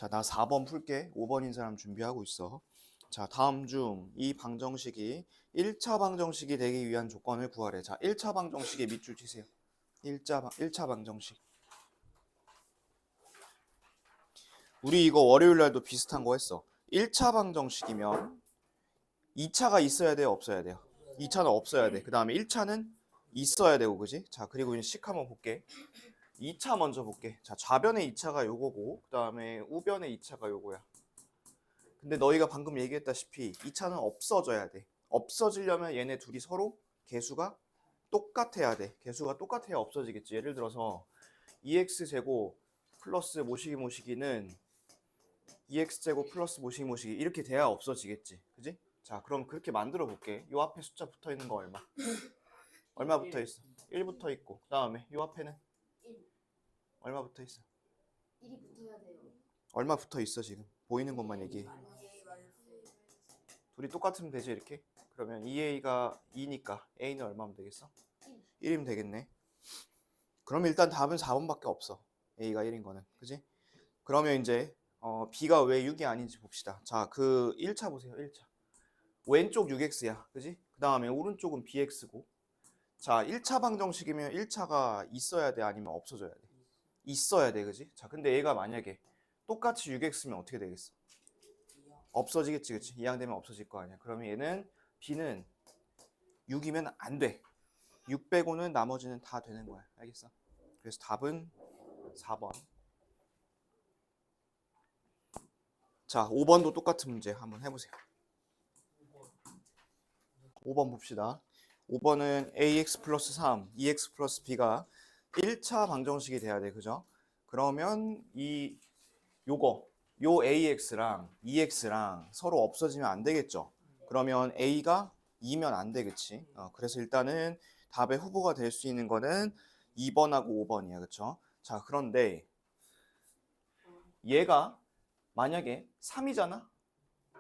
자, 나 4번 풀게. 5번인 사람 준비하고 있어. 자, 다음 중 이 방정식이 1차 방정식이 되기 위한 조건을 구하래. 자, 1차 방정식의 밑줄 치세요. 1차 방정식. 우리 이거 월요일 날도 비슷한 거 했어. 1차 방정식이면 2차가 있어야 돼요, 없어야 돼요? 2차는 없어야 돼. 그 다음에 1차는 있어야 되고, 그지? 자, 그리고 이제 식 한번 볼게. 2차 먼저 볼게. 자, 좌변의 2차가 요거고, 그 다음에 우변의 2차가 요거야. 근데 너희가 방금 얘기했다시피 2차는 없어져야 돼. 없어지려면 얘네 둘이 서로 개수가 똑같아야 돼. 개수가 똑같아야 없어지겠지. 예를 들어서 2x제곱 플러스 모시기 모시기는 2x제곱 플러스 모시기 모시기 이렇게 돼야 없어지겠지. 그지? 자, 그럼 그렇게 만들어 볼게. 요 앞에 숫자 붙어 있는 거 얼마? 얼마 붙어 있어? 1 붙어 있고. 그 다음에 요 앞에는 1. 얼마 붙어 있어? 1이 붙어야 돼요. 얼마 붙어 있어 지금? 보이는 것만 얘기해. 둘이 똑같으면 되지 이렇게? 그러면 2a가 2니까 a는 얼마면 되겠어? 1이면 되겠네. 그럼 일단 답은 4번밖에 없어. a가 1인 거는. 그지? 그러면 이제 b가 왜 6이 아닌지 봅시다. 자, 그 1차 보세요. 1차. 왼쪽 6x야. 그지? 그 다음에 오른쪽은 bx고. 자, 1차 방정식이면 1차가 있어야 돼? 아니면 없어져야 돼? 있어야 돼. 그지? 자, 근데 얘가 만약에 똑같이 6x면 어떻게 되겠어? 없어지겠지. 그치? 이항되면 없어질 거 아니야. 그러면 얘는 b는 6이면 안 돼. 6 빼고는 나머지는 다 되는 거야. 알겠어? 그래서 답은 4번. 자, 5번도 똑같은 문제 한번 해보세요. 5번 봅시다. 5번은 ax 플러스 3, 2x 플러스 b가 1차 방정식이 돼야 돼. 그죠? 그러면 요 ax랑 2x랑 서로 없어지면 안 되겠죠? 그러면 a가 2면 안 되겠지? 그래서 일단은 답의 후보가 될 수 있는 거는 2번하고 5번이야. 그쵸? 자, 그런데 얘가 만약에 3이잖아?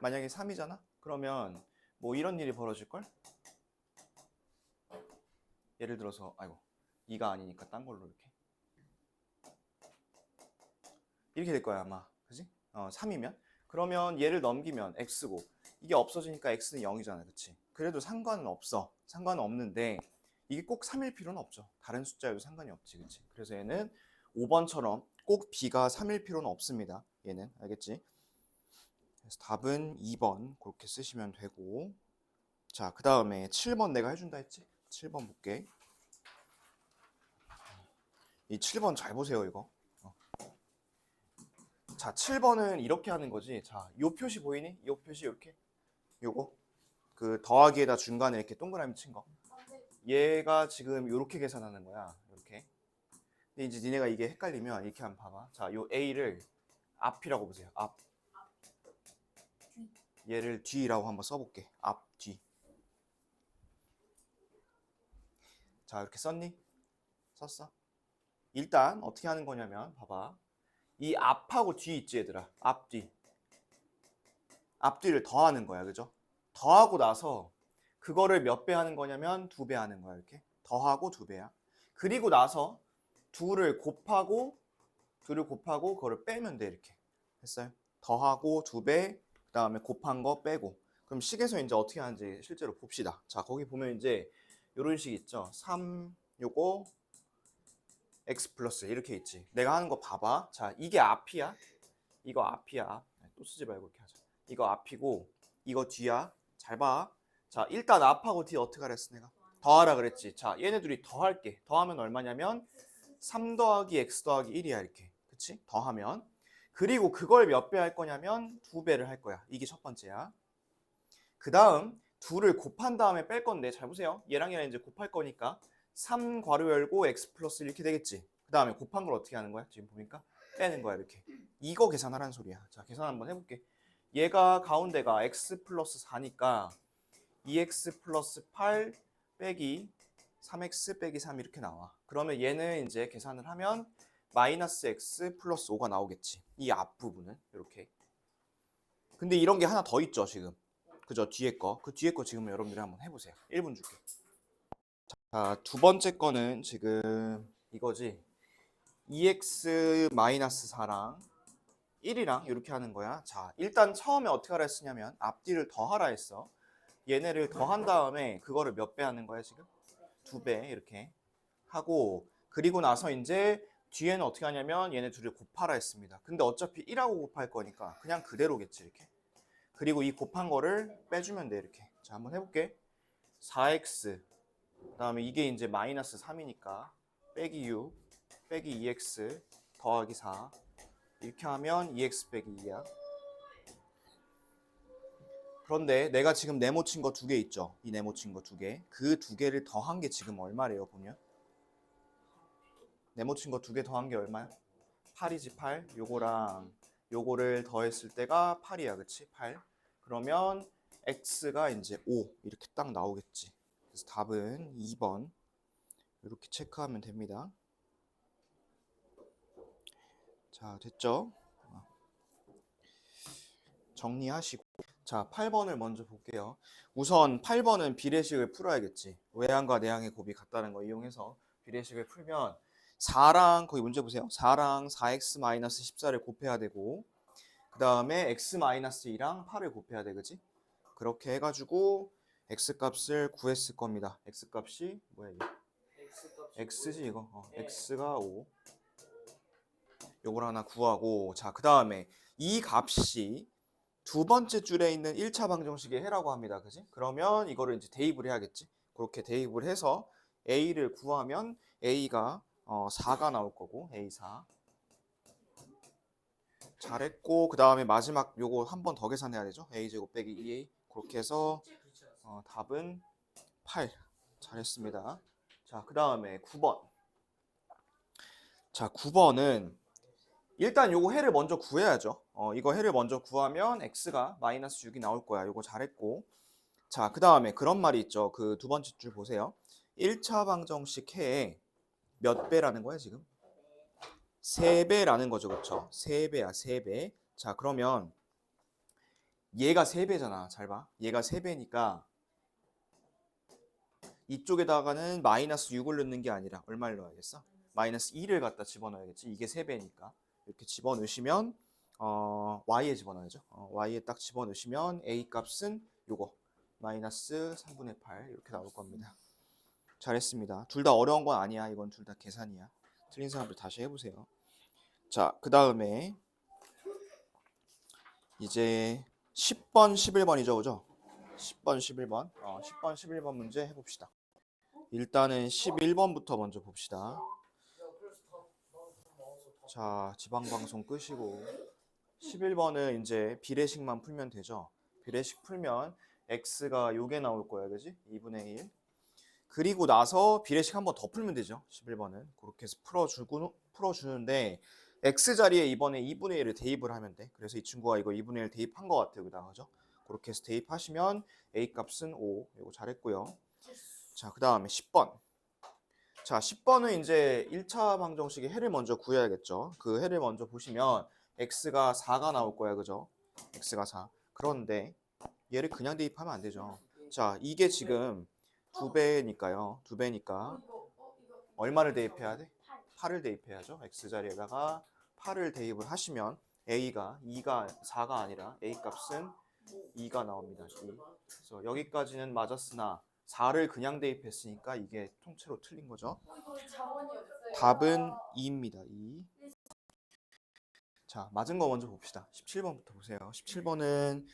만약에 3이잖아? 그러면 뭐 이런 일이 벌어질걸? 예를 들어서 아이고 2가 아니니까 딴 걸로 이렇게 될 거야 아마. 그지? 3이면 그러면 얘를 넘기면 x고 이게 없어지니까 x는 0이잖아. 그치? 그래도 상관은 없어. 상관은 없는데 이게 꼭 3일 필요는 없죠. 다른 숫자여도 상관이 없지. 그치? 그래서 얘는 5번처럼 꼭 b가 3일 필요는 없습니다. 얘는 알겠지? 그래서 답은 2번 그렇게 쓰시면 되고. 자, 그 다음에 7번 내가 해준다 했지? 7번 볼게. 이 7번 잘 보세요 이거. 자, 7번은 이렇게 하는 거지. 자, 요 표시 보이니? 요 표시 이렇게. 요거. 그 더하기에다 중간에 이렇게 동그라미 친 거. 얘가 지금 이렇게 계산하는 거야. 이렇게. 근데 이제 니네가 이게 헷갈리면 이렇게 한번 봐봐. 자, 요 a를 앞이라고 보세요. 앞. 얘를 뒤라고 한번 써볼게. 앞, 뒤. 자, 이렇게 썼니? 썼어? 일단 어떻게 하는 거냐면 봐봐. 이 앞하고 뒤 있지 얘들아. 앞, 뒤. 앞뒤를 더하는 거야. 그죠? 더하고 나서 그거를 몇 배 하는 거냐면 2배 하는 거야. 이렇게 더하고 2배야. 그리고 나서 둘을 곱하고 그거를 빼면 돼. 이렇게 했어요. 더하고 2배, 그 다음에 곱한 거 빼고. 그럼 식에서 이제 어떻게 하는지 실제로 봅시다. 자, 거기 보면 이제 이런 식 있죠. 3 요거 x 플러스 이렇게 있지. 내가 하는 거 봐봐. 자, 이게 앞이야. 이거 앞이야. 또 쓰지 말고 이렇게 하자. 이거 앞이고 이거 뒤야. 잘 봐. 자, 일단 앞하고 뒤 어떻게 하랬어 내가? 더하라 그랬지. 자, 얘네 둘이 더할게. 더하면 얼마냐면 3 더하기 x 더하기 1이야 이렇게. 그치? 더하면. 그리고 그걸 몇 배 할 거냐면 2배를 할 거야. 이게 첫 번째야. 그 다음 둘을 곱한 다음에 뺄 건데 잘 보세요. 얘랑 얘랑 이제 곱할 거니까 3 괄호 열고 x 플러스 이렇게 되겠지. 그 다음에 곱한 걸 어떻게 하는 거야? 지금 보니까 빼는 거야 이렇게. 이거 계산하라는 소리야. 자, 계산 한번 해볼게. 얘가 가운데가 x 플러스 4니까 2x 플러스 8 빼기 3x 빼기 3 이렇게 나와. 그러면 얘는 이제 계산을 하면 마이너스 x 플러스 5가 나오겠지. 이 앞부분은 이렇게. 근데 이런 게 하나 더 있죠 지금. 그죠? 뒤에 거. 그 뒤에 거 지금 여러분들이 한번 해보세요. 1분 줄게. 자, 두 번째 거는 지금 이거지. 2x 마이너스 4랑 1이랑 이렇게 하는 거야. 자, 일단 처음에 어떻게 하라 했으냐면 앞뒤를 더하라 했어. 얘네를 더한 다음에 그거를 몇 배 하는 거야 지금? 2배 이렇게 하고, 그리고 나서 이제 뒤에는 어떻게 하냐면 얘네 둘을 곱하라 했습니다. 근데 어차피 1하고 곱할 거니까 그냥 그대로겠지 이렇게. 그리고 이 곱한 거를 빼주면 돼 이렇게. 자, 한번 해볼게. 4x 그 다음에 이게 이제 마이너스 3이니까 빼기 6 빼기 2x 더하기 4 이렇게 하면 2x 빼기 2야. 그런데 내가 지금 네모친 거 2개 있죠? 이 네모친 거 2개. 그 2개를 더한 게 지금 얼마래요 보면? 네모친 거 2개 더한 게 얼마야? 8이지 8. 요거랑 요거를 더했을 때가 8이야 그치? 8. 그러면 x가 이제 5 이렇게 딱 나오겠지. 그래서 답은 2번 이렇게 체크하면 됩니다. 자, 됐죠? 정리하시고. 자, 8번을 먼저 볼게요. 우선 8번은 비례식을 풀어야겠지. 외항과 내항의 곱이 같다는 거 이용해서 비례식을 풀면 4랑 거기 문제 보세요. 4랑 4x-14를 곱해야 되고, 그 다음에 x-2랑 8을 곱해야 돼, 그지? 그렇게 해가지고 x 값을 구했을 겁니다. x 값이 뭐야 이거? x지 이거. x가 5. 요걸 하나 구하고, 자, 그 다음에 이 값이 두 번째 줄에 있는 1차 방정식의 해라고 합니다. 그지? 그러면 이거를 이제 대입을 해야겠지. 그렇게 대입을 해서 a를 구하면 a가 4가 나올 거고, a4. 잘했고, 그 다음에 마지막 요거 한 번 더 계산해야 되죠. a제곱 빼기 2a. 그렇게 해서 답은 8. 잘했습니다. 자, 그 다음에 9번. 자, 9번은 일단 요거 해를 먼저 구해야죠. 이거 해를 먼저 구하면 x가 마이너스 6이 나올 거야. 요거 잘했고. 자, 그 다음에 그런 말이 있죠. 그 두 번째 줄 보세요. 1차 방정식 해에 몇 배라는 거야 지금? 3배라는 거죠. 그렇죠? 3배야 3배. 자, 그러면 얘가 3배잖아. 잘 봐. 얘가 3배니까 이쪽에다가는 마이너스 6을 넣는 게 아니라 얼마를 넣어야겠어? 마이너스 2를 갖다 집어넣어야겠지. 이게 3배니까. 이렇게 집어넣으시면 y에 집어넣어야죠. y에 딱 집어넣으시면 a 값은 요거 마이너스 3분의 8 이렇게 나올 겁니다. 잘했습니다. 둘 다 어려운 건 아니야. 이건 둘 다 계산이야. 틀린 사람들 다시 해보세요. 자, 그 다음에 이제 10번, 11번이죠, 그죠? 10번, 11번. 10번, 11번 문제 해봅시다. 일단은 11번부터 먼저 봅시다. 자, 지방방송 끄시고 11번은 이제 비례식만 풀면 되죠. 비례식 풀면 x가 요게 나올 거야, 그지? 2분의 1. 그리고 나서 비례식 한 번 더 풀면 되죠. 11번은 그렇게 해서 풀어주는데 x 자리에 이번에 2분의 1을 대입을 하면 돼. 그래서 이 친구가 이거 2분의 1 대입한 것 같아요, 그다음 그죠? 그렇게 해서 대입하시면 a 값은 5. 이거 잘했고요. 자, 그 다음에 10번. 자, 10번은 이제 1차 방정식의 해를 먼저 구해야겠죠. 그 해를 먼저 보시면 x가 4가 나올 거야, 그죠? x가 4. 그런데 얘를 그냥 대입하면 안 되죠. 자, 이게 지금 2배니까요. 2배니까 얼마를 대입해야 돼? 8을 대입해야죠. x 자리에다가 8을 대입을 하시면 a가 4가 아니라 a 값은 2가 나옵니다. 2. 그래서 여기까지는 맞았으나 4를 그냥 대입했으니까 이게 통째로 틀린 거죠. 답은 2입니다. 2. 자, 맞은 거 먼저 봅시다. 17번부터 보세요. 17번은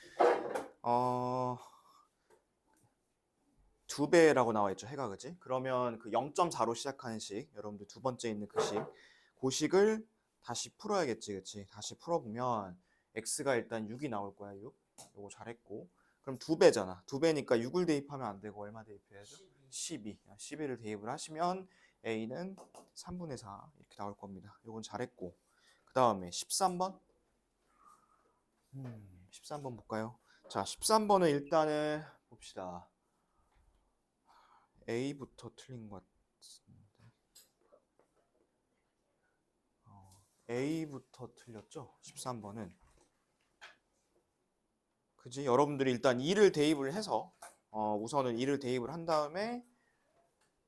2배라고 나와 있죠. 해가 그지? 그러면 그 0.4로 시작하는 식, 여러분들 두 번째 있는 그 식, 그 식을 다시 풀어야겠지, 그치? 다시 풀어보면 x가 일단 6이 나올 거야. 6. 요거 잘했고. 그럼 2배잖아. 2배니까 6을 대입하면 안 되고 얼마 대입해야죠? 12. 12를 대입을 하시면 a는 3분의 4 이렇게 나올 겁니다. 요건 잘했고. 그 다음에 13번. 13번 볼까요? 자, 13번은 일단은 봅시다. A부터 틀린 것 같은데. A부터 틀렸죠? 13번은. 그지? 여러분들이 일단 2를 대입을 해서 우선은 2를 대입을 한 다음에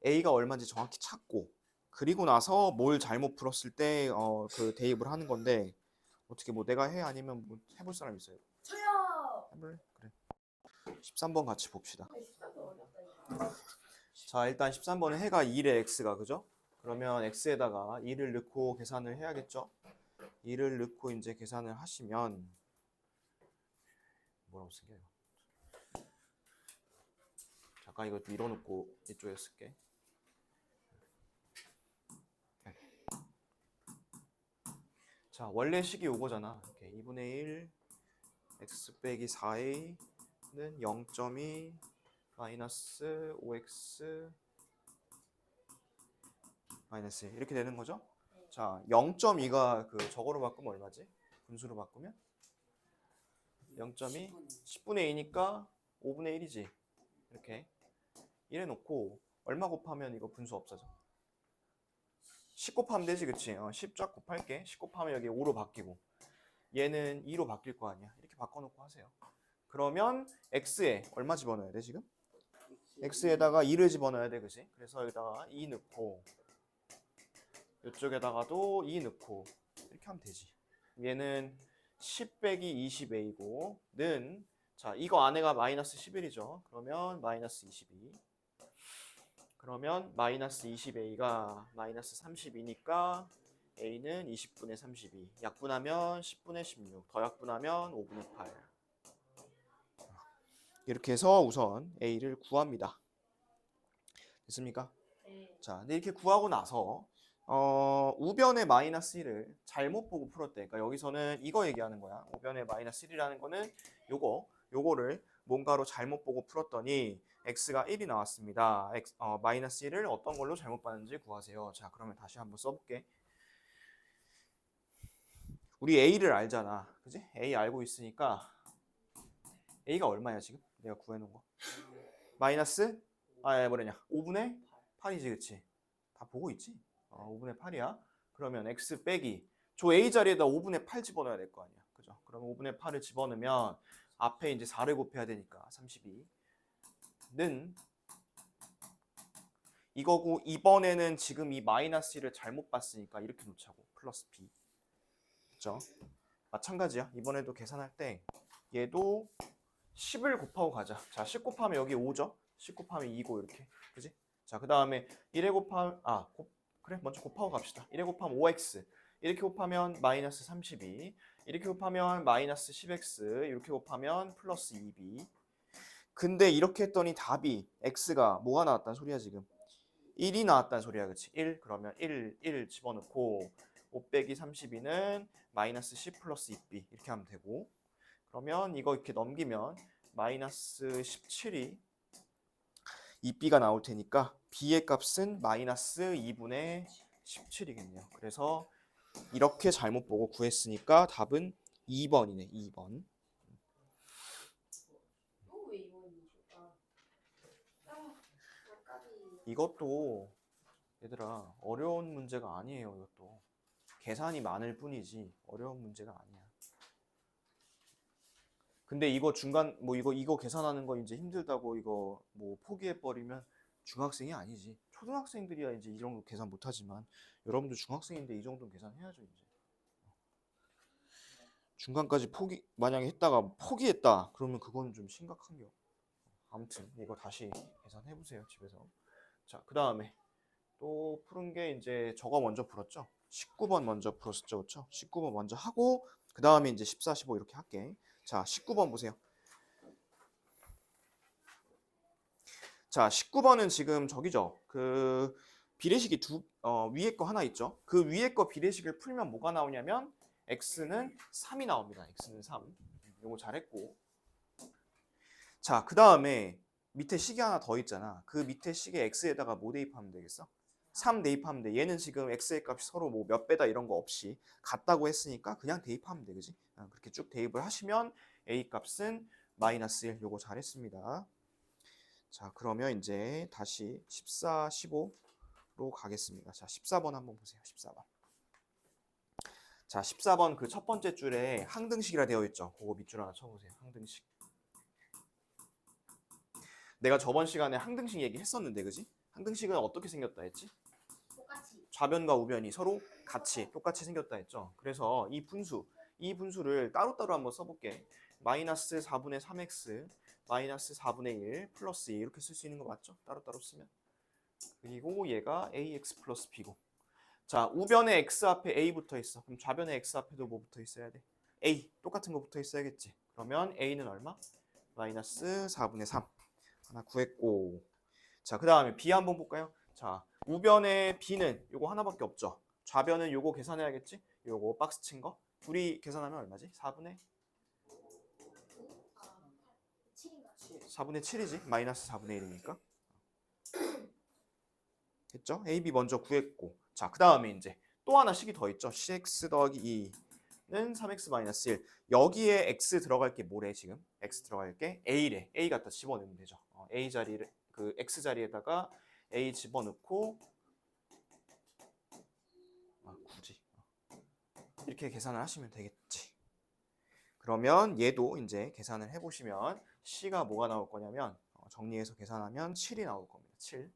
A가 얼마인지 정확히 찾고, 그리고 나서 뭘 잘못 풀었을 때 그 대입을 하는 건데, 어떻게 뭐 내가 해 아니면 뭐 해볼 사람 있어요? 저요. 해볼래? 그래. 13번 같이 봅시다. 13번 어렵다니까. 자, 일단 13번은 해가 2래 x가 그죠? 그러면 x에다가 2를 넣고 계산을 해야겠죠? 2를 넣고 이제 계산을 하시면 뭐라고 쓴 게요? 잠깐 이거 밀어놓고 이쪽에 쓸게. 자, 원래 식이 요거잖아. 이렇게 2분의 1 x 빼기 4a는 0.2 마이너스 5x 마이너스 1 이렇게 되는 거죠? 자, 0.2가 그 저거로 바꾸면 얼마지? 분수로 바꾸면 0.2 10분의 2니까 5분의 1이지. 이렇게 이래 놓고 얼마 곱하면 이거 분수 없어져? 10 곱하면 되지, 그치? 10 쫙 곱할게. 10 곱하면 여기 5로 바뀌고 얘는 2로 바뀔 거 아니야. 이렇게 바꿔놓고 하세요. 그러면 x에 얼마 집어넣어야 돼 지금? x에다가 2를 집어넣어야 돼, 그치? 그래서 여기다가 2 넣고 이쪽에다가도 2 넣고 이렇게 하면 되지. 얘는 10 빼기 20a고 는 자, 이거 안에가 마이너스 11이죠. 그러면 마이너스 22. 그러면 마이너스 20a가 마이너스 32니까 a는 20분의 32. 약분하면 10분의 16. 더 약분하면 5분의 8. 이렇게 해서 우선 a를 구합니다. 됐습니까? 네. 자, 근데 이렇게 구하고 나서 우변의 마이너스 1을 잘못 보고 풀었대. 그러니까 여기서는 이거 얘기하는 거야. 우변의 마이너스 1이라는 거는 요거를 뭔가로 잘못 보고 풀었더니 x가 1이 나왔습니다. 마이너스 1을 어떤 걸로 잘못 봤는지 구하세요. 자, 그러면 다시 한번 써볼게. 우리 a를 알잖아. 그지? a 알고 있으니까 a가 얼마야 지금? 내가 구해놓은 거. 마이너스? 뭐냐냐? 5분의 8이지, 그치? 다 보고 있지? 5분의 8이야. 그러면 x 빼기 저 a 자리에다 5분의 8 집어넣어야 될 거 아니야. 그죠? 그러면 5분의 8을 집어넣으면 앞에 이제 4를 곱해야 되니까 32는 이거고 이번에는 지금 이 마이너스 1을 잘못 봤으니까 이렇게 놓자고. 플러스 b. 그죠? 마찬가지야. 이번에도 계산할 때 얘도 10을 곱하고 가자. 자, 10 곱하면 여기 5죠? 10 곱하면 2고 이렇게. 그지? 자, 그 다음에 1에 곱하면 그래, 먼저 곱하고 갑시다. 1에 곱하면 5x. 이렇게 곱하면 마이너스 32. 이렇게 곱하면 마이너스 10x. 이렇게 곱하면 플러스 2b. 근데 이렇게 했더니 답이 x가 뭐가 나왔다는 소리야 지금? 1이 나왔다는 소리야, 그치? 1 그러면 1 집어넣고 5 빼기 32는 마이너스 10 플러스 2b 이렇게 하면 되고 그러면 이거 이렇게 넘기면 마이너스 17이 2b가 나올 테니까 b의 값은 마이너스 2분의 17이겠네요. 그래서 이렇게 잘못 보고 구했으니까 답은 2번이네. 2번. 또왜 이번이실까? 이것도 얘들아 어려운 문제가 아니에요. 이것도 계산이 많을 뿐이지 어려운 문제가 아니야. 근데 이거 중간 뭐 이거 계산하는 거 이제 힘들다고 이거 뭐 포기해 버리면 중학생이 아니지. 초등학생들이야 이제 이 정도 계산 못 하지만 여러분들 중학생인데 이 정도는 계산해야죠, 이제. 중간까지 만약에 했다가 포기했다. 그러면 그거는 좀 심각한 겨. 아무튼 이거 다시 계산해 보세요, 집에서. 자, 그다음에 또 푸른 게 이제 저거 먼저 풀었죠. 19번 먼저 풀었었죠. 그렇죠? 19번 먼저 하고 그다음에 이제 14, 15 이렇게 할게. 자, 19번 보세요. 자, 19번은 지금 저기죠. 그 비례식이 위에 거 하나 있죠. 그 위에 거 비례식을 풀면 뭐가 나오냐면 x는 3이 나옵니다. x는 3. 요거 잘했고. 자, 그다음에 밑에 식이 하나 더 있잖아. 그 밑에 식에 x에다가 뭐 대입하면 되겠어? 3 대입하면 돼. 얘는 지금 x의 값이 서로 뭐 몇 배다 이런 거 없이 같다고 했으니까 그냥 대입하면 돼. 그지? 그렇게 쭉 대입을 하시면 a 값은 마이너스 1. 요거 잘했습니다. 자, 그러면 이제 다시 14, 15로 가겠습니다. 자, 14번 한번 보세요. 14번. 자, 14번 그 첫 번째 줄에 항등식이라 되어 있죠. 그거 밑줄 하나 쳐보세요. 항등식. 내가 저번 시간에 항등식 얘기했었는데, 그지? 항등식은 어떻게 생겼다 했지? 똑같이. 좌변과 우변이 서로 같이 똑같이 생겼다 했죠. 그래서 이 분수, 이 분수를 따로따로 한번 써볼게. 마이너스 4분의 3x 마이너스 4분의 1 플러스 2 이렇게 쓸 수 있는 거 맞죠? 따로따로 쓰면. 그리고 얘가 ax 플러스 b고. 자, 우변에 x 앞에 a 붙어 있어. 그럼 좌변에 x 앞에도 뭐 붙어 있어야 돼? a. 똑같은 거 붙어 있어야겠지. 그러면 a는 얼마? 마이너스 4분의 3. 하나 구했고. 자, 그 다음에 b 한번 볼까요? 자, 우변에 b는 요거 하나밖에 없죠. 좌변은 요거 계산해야겠지? 요거 박스 친 거. 둘이 계산하면 얼마지? 4분의 7인가? 4분의 7이지. 마이너스 4분의 1이니까. 됐죠? a, b 먼저 구했고. 자, 그 다음에 이제 또 하나 식이 더 있죠. cx 더하기 2는 3x 마이너스 1. 여기에 x 들어갈 게 뭐래 지금? x 들어갈 게 a래. a 갖다 집어넣으면 되죠. a 자리를 그 x 자리에다가 a 집어넣고 굳이 이렇게 계산을 하시면 되겠지. 그러면 얘도 이제 계산을 해보시면 c가 뭐가 나올 거냐면 정리해서 계산하면 7이 나올 겁니다. 7.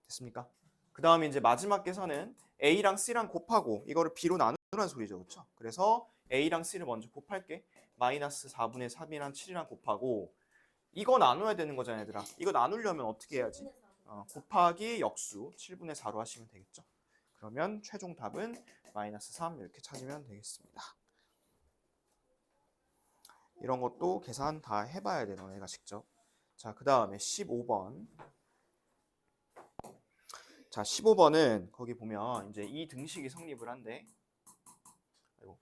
됐습니까? 그 다음에 이제 마지막 계산은 a랑 c랑 곱하고 이거를 b로 나누라는 소리죠. 그렇죠? 그래서 a랑 c를 먼저 곱할게. 마이너스 4분의 3이랑 7이랑 곱하고 이거 나눠야 되는 거잖아 얘들아. 이거 나누려면 어떻게 해야지? 곱하기 역수 7분의 4로 하시면 되겠죠. 그러면 최종 답은 마이너스 3 이렇게 찾으면 되겠습니다. 이런 것도 계산 다 해봐야 돼 너네가 직접. 자, 그 다음에 15번. 자, 15번은 거기 보면 이제 이 등식이 성립을 한대. 아이고,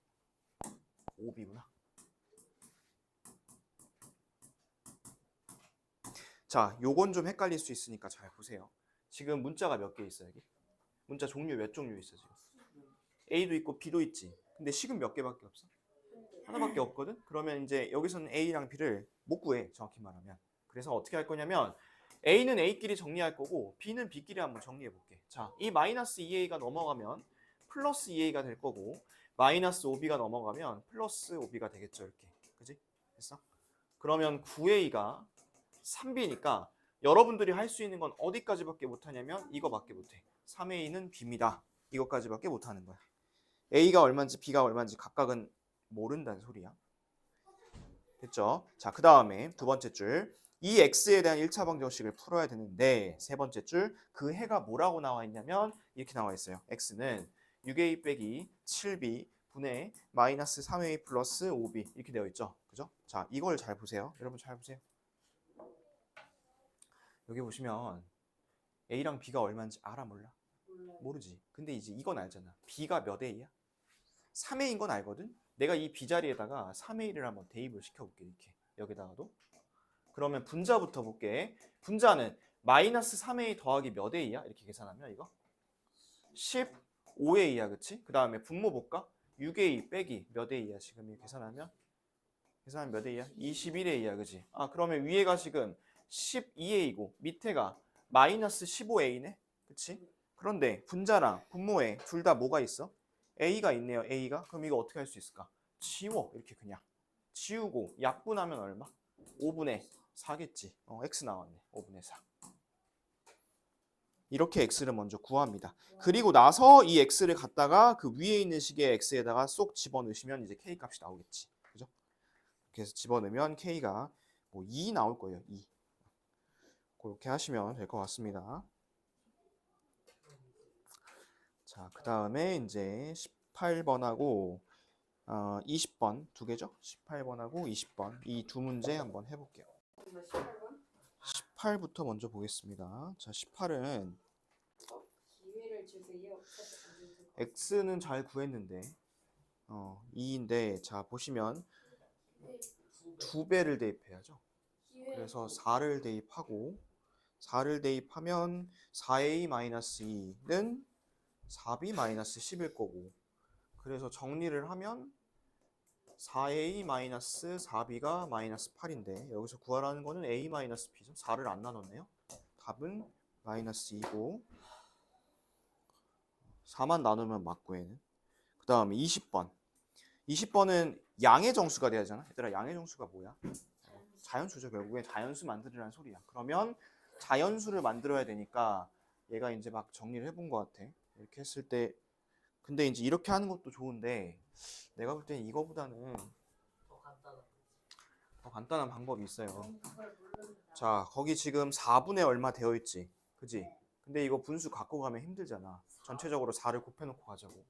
5B구나. 자, 요건 좀 헷갈릴 수 있으니까 잘 보세요. 지금 문자가 몇 개 있어 여기? 문자 종류 몇 종류 있어 지금? A도 있고 B도 있지. 근데 식은 몇 개밖에 없어? 하나밖에 없거든? 그러면 이제 여기서는 A랑 B를 못 구해, 정확히 말하면. 그래서 어떻게 할 거냐면 A는 A끼리 정리할 거고 B는 B끼리 한번 정리해 볼게. 자, 이 마이너스 2A가 넘어가면 플러스 2A가 될 거고 마이너스 5B가 넘어가면 플러스 5B가 되겠죠, 이렇게. 그지? 됐어? 그러면 9A가 3B니까 여러분들이 할 수 있는 건 어디까지밖에 못하냐면 이거밖에 못해. 3A는 B입니다. 이것까지밖에 못하는 거야. A가 얼마인지 B가 얼마인지 각각은 모른다는 소리야. 됐죠? 자, 그 다음에 두 번째 줄. 이 x에 대한 1차 방정식을 풀어야 되는데 세 번째 줄 그 해가 뭐라고 나와 있냐면 이렇게 나와 있어요. x는 6a 빼기 7b 분의 마이너스 3a 플러스 5b 이렇게 되어 있죠. 그죠? 자, 이걸 잘 보세요. 여러분 잘 보세요. 여기 보시면 a랑 b가 얼마인지 알아 몰라? 모르지. 근데 이제 이건 알잖아. b가 몇 a야? 3a인 건 알거든? 내가 이 b 자리에다가 3a를 한번 대입을 시켜볼게. 이렇게 여기다가도. 그러면 분자부터 볼게. 분자는 마이너스 3a 더하기 몇 a야? 이렇게 계산하면 이거 15a야. 그치? 그 다음에 분모 볼까? 6a 빼기 몇 a야? 지금 이렇게 계산하면 몇 a야? 21a야. 그치? 아, 그러면 위에가 지금 12a고 밑에가 마이너스 15a네. 그치? 그런데 분자랑 분모에 둘 다 뭐가 있어? a가 있네요. a가. 그럼 이거 어떻게 할 수 있을까? 지워. 이렇게 그냥 지우고 약분하면 얼마? 5분의 4겠지. x 나왔네. 5분의 4. 이렇게 x를 먼저 구합니다. 그리고 나서 이 x를 갖다가 그 위에 있는 식의 x에다가 쏙 집어넣으시면 이제 k 값이 나오겠지. 그죠? 그래서 집어넣으면 k가 뭐 2 나올 거예요. 2. 그렇게 하시면 될 것 같습니다. 자, 그 다음에 이제 18번하고 20번 두 개죠? 18번하고 20번 이 두 문제 한번 해볼게요. 18부터 먼저 보겠습니다. 자, 18은 기회를 주세요. x는 잘 구했는데 2인데 자 보시면 2배를 대입해야죠. 그래서 4를 대입하고 4를 대입하면 4a-2는 4b-10일 거고 그래서 정리를 하면 4a-4b가 마이너스 8인데 여기서 구하라는 거는 a-b죠. 4를 안 나눴네요. 답은 마이너스 2고 4만 나누면 맞고 얘는. 그 다음에 20번. 20번은 양의 정수가 돼야 되잖아. 얘들아 양의 정수가 뭐야? 자연수죠. 결국에 자연수 만들으라는 소리야. 그러면 자연수를 만들어야 되니까 얘가 이제 막 정리를 해본 것 같아. 이렇게 했을 때 근데 이제 이렇게 하는 것도 좋은데 내가 볼 땐 이거보다는 더 간단한 방법이 있어요. 자, 거기 지금 4분의 얼마 되어 있지? 그지? 근데 이거 분수 갖고 가면 힘들잖아. 전체적으로 4를 곱해놓고 가자고.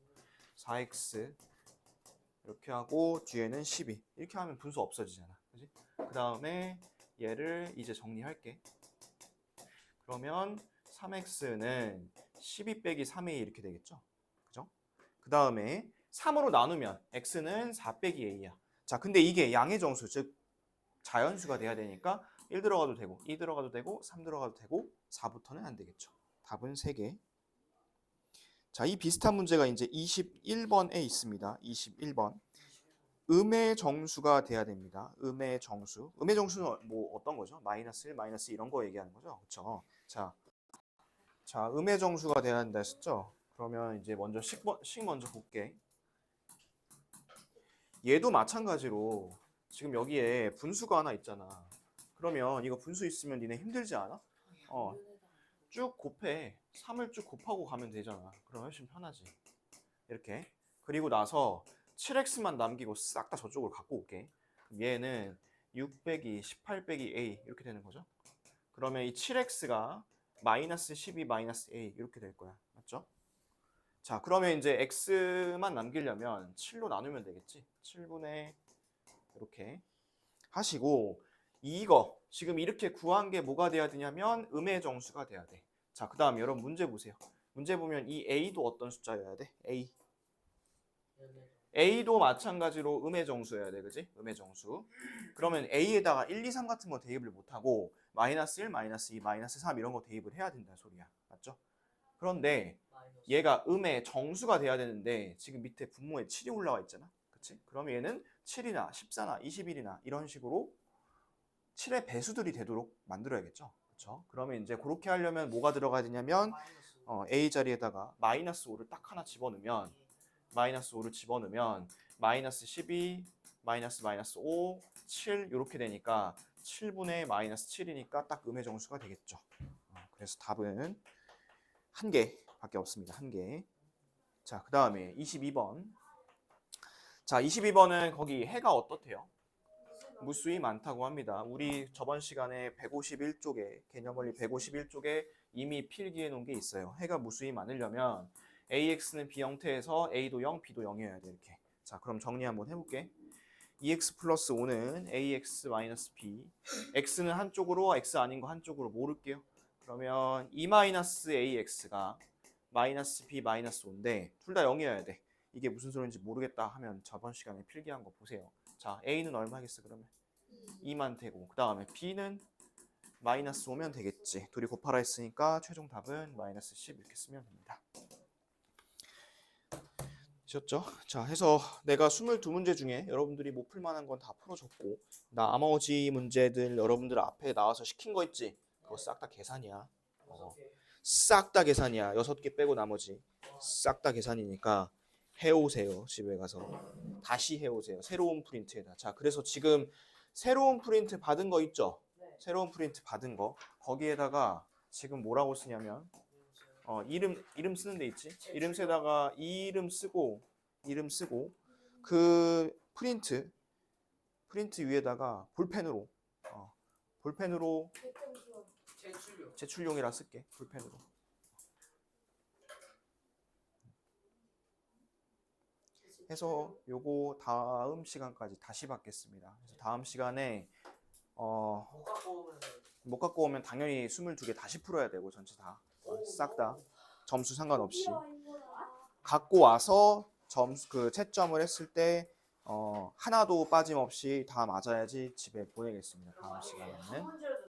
4x 이렇게 하고 뒤에는 12 이렇게 하면 분수 없어지잖아. 그지? 그 다음에 얘를 이제 정리할게. 그러면 3x는 12 빼기 3a 이렇게 되겠죠? 그죠? 그 다음에 3으로 나누면 x는 4 빼기 a야. 자, 근데 이게 양의 정수, 즉 자연수가 돼야 되니까 1 들어가도 되고 2 들어가도 되고 3 들어가도 되고 4부터는 안 되겠죠. 답은 3개. 자, 이 비슷한 문제가 이제 21번에 있습니다. 21번. 음의 정수가 돼야 됩니다. 음의 정수. 음의 정수는 뭐 어떤 거죠? 마이너스 1, 마이너스 이런 거 얘기하는 거죠. 그렇죠? 자, 음의 정수가 돼야 한다 했었죠? 그러면 이제 먼저 식 먼저 볼게. 얘도 마찬가지로 지금 여기에 분수가 하나 있잖아. 그러면 이거 분수 있으면 니네 힘들지 않아? 쭉 곱해. 3을 쭉 곱하고 가면 되잖아. 그럼 훨씬 편하지. 이렇게. 그리고 나서 7x만 남기고 싹 다 저쪽으로 갖고 올게. 그럼 얘는 6 빼기 18 빼기 a 이렇게 되는 거죠. 그러면 이 7x가 마이너스 12 마이너스 a 이렇게 될 거야. 맞죠? 자, 그러면 이제 x만 남기려면 7로 나누면 되겠지. 7분의 이렇게 하시고 이거 지금 이렇게 구한 게 뭐가 돼야 되냐면 음의 정수가 돼야 돼. 자, 그 다음에 여러분 문제 보세요. 문제 보면 이 a도 어떤 숫자여야 돼? a도 마찬가지로 음의 정수여야 돼. 그지? 음의 정수. 그러면 a에다가 1, 2, 3 같은 거 대입을 못하고 마이너스 1, 마이너스 2, 마이너스 3 이런 거 대입을 해야 된다는 소리야. 맞죠? 그런데 얘가 음의 정수가 돼야 되는데 지금 밑에 분모에 7이 올라와 있잖아. 그치? 그러면 얘는 7이나 14나 21이나 이런 식으로 7의 배수들이 되도록 만들어야겠죠. 그렇죠? 그러면 이제 그렇게 하려면 뭐가 들어가야 되냐면 a 자리에다가 마이너스 5를 딱 하나 집어넣으면 마이너스 5를 집어넣으면 마이너스 12, 마이너스 5, 7 이렇게 되니까 7분의 마이너스 7이니까 딱 음의 정수가 되겠죠. 그래서 답은 한 개밖에 없습니다. 한 개. 자, 그 다음에 22번. 자, 22번은 거기 해가 어떻대요? 무수히 많다고 합니다. 우리 저번 시간에 151쪽에 개념원리 151쪽에 이미 필기해 놓은 게 있어요. 해가 무수히 많으려면 AX는 B 형태에서 A도 0, B도 0이어야 돼. 이렇게. 자, 그럼 정리 한번 해볼게. 2X 플러스 5는 AX 마이너스 B. X는 한쪽으로, X 아닌 거 한쪽으로 모를게요. 그러면 2 마이너스 AX가 마이너스 B 마이너스 5인데 둘 다 0이어야 돼. 이게 무슨 소리인지 모르겠다 하면 저번 시간에 필기한 거 보세요. 자, A는 얼마겠어 그러면? 2만 되고 그 다음에 B는 마이너스 5면 되겠지. 둘이 곱하라 했으니까 최종 답은 마이너스 10 이렇게 쓰면 됩니다. 되셨죠? 자, 해서 내가 22문제 중에 여러분들이 못 풀만한 건 다 풀어줬고 나머지 문제들 여러분들 앞에 나와서 시킨 거 있지? 그거 싹 다 계산이야. 싹 다 계산이야. 6개 빼고 나머지 싹 다 계산이니까 해오세요. 집에 가서 다시 해오세요. 새로운 프린트에다. 자, 그래서 지금 새로운 프린트 받은 거 있죠? 새로운 프린트 받은 거 거기에다가 지금 뭐라고 쓰냐면 이름 쓰는 데 있지? 이름 쓰다가 이름 쓰고 그 프린트 위에다가 볼펜으로 제출용이라 쓸게. 볼펜으로. 해서 요거 다음 시간까지 다시 받겠습니다. 그래서 다음 시간에 못 갖고 오면 당연히 22개 다시 풀어야 되고 전체 다 싹 다 점수 상관없이 갖고 와서 점수 그 채점을 했을 때 하나도 빠짐없이 다 맞아야지 집에 보내겠습니다. 다음 시간에는.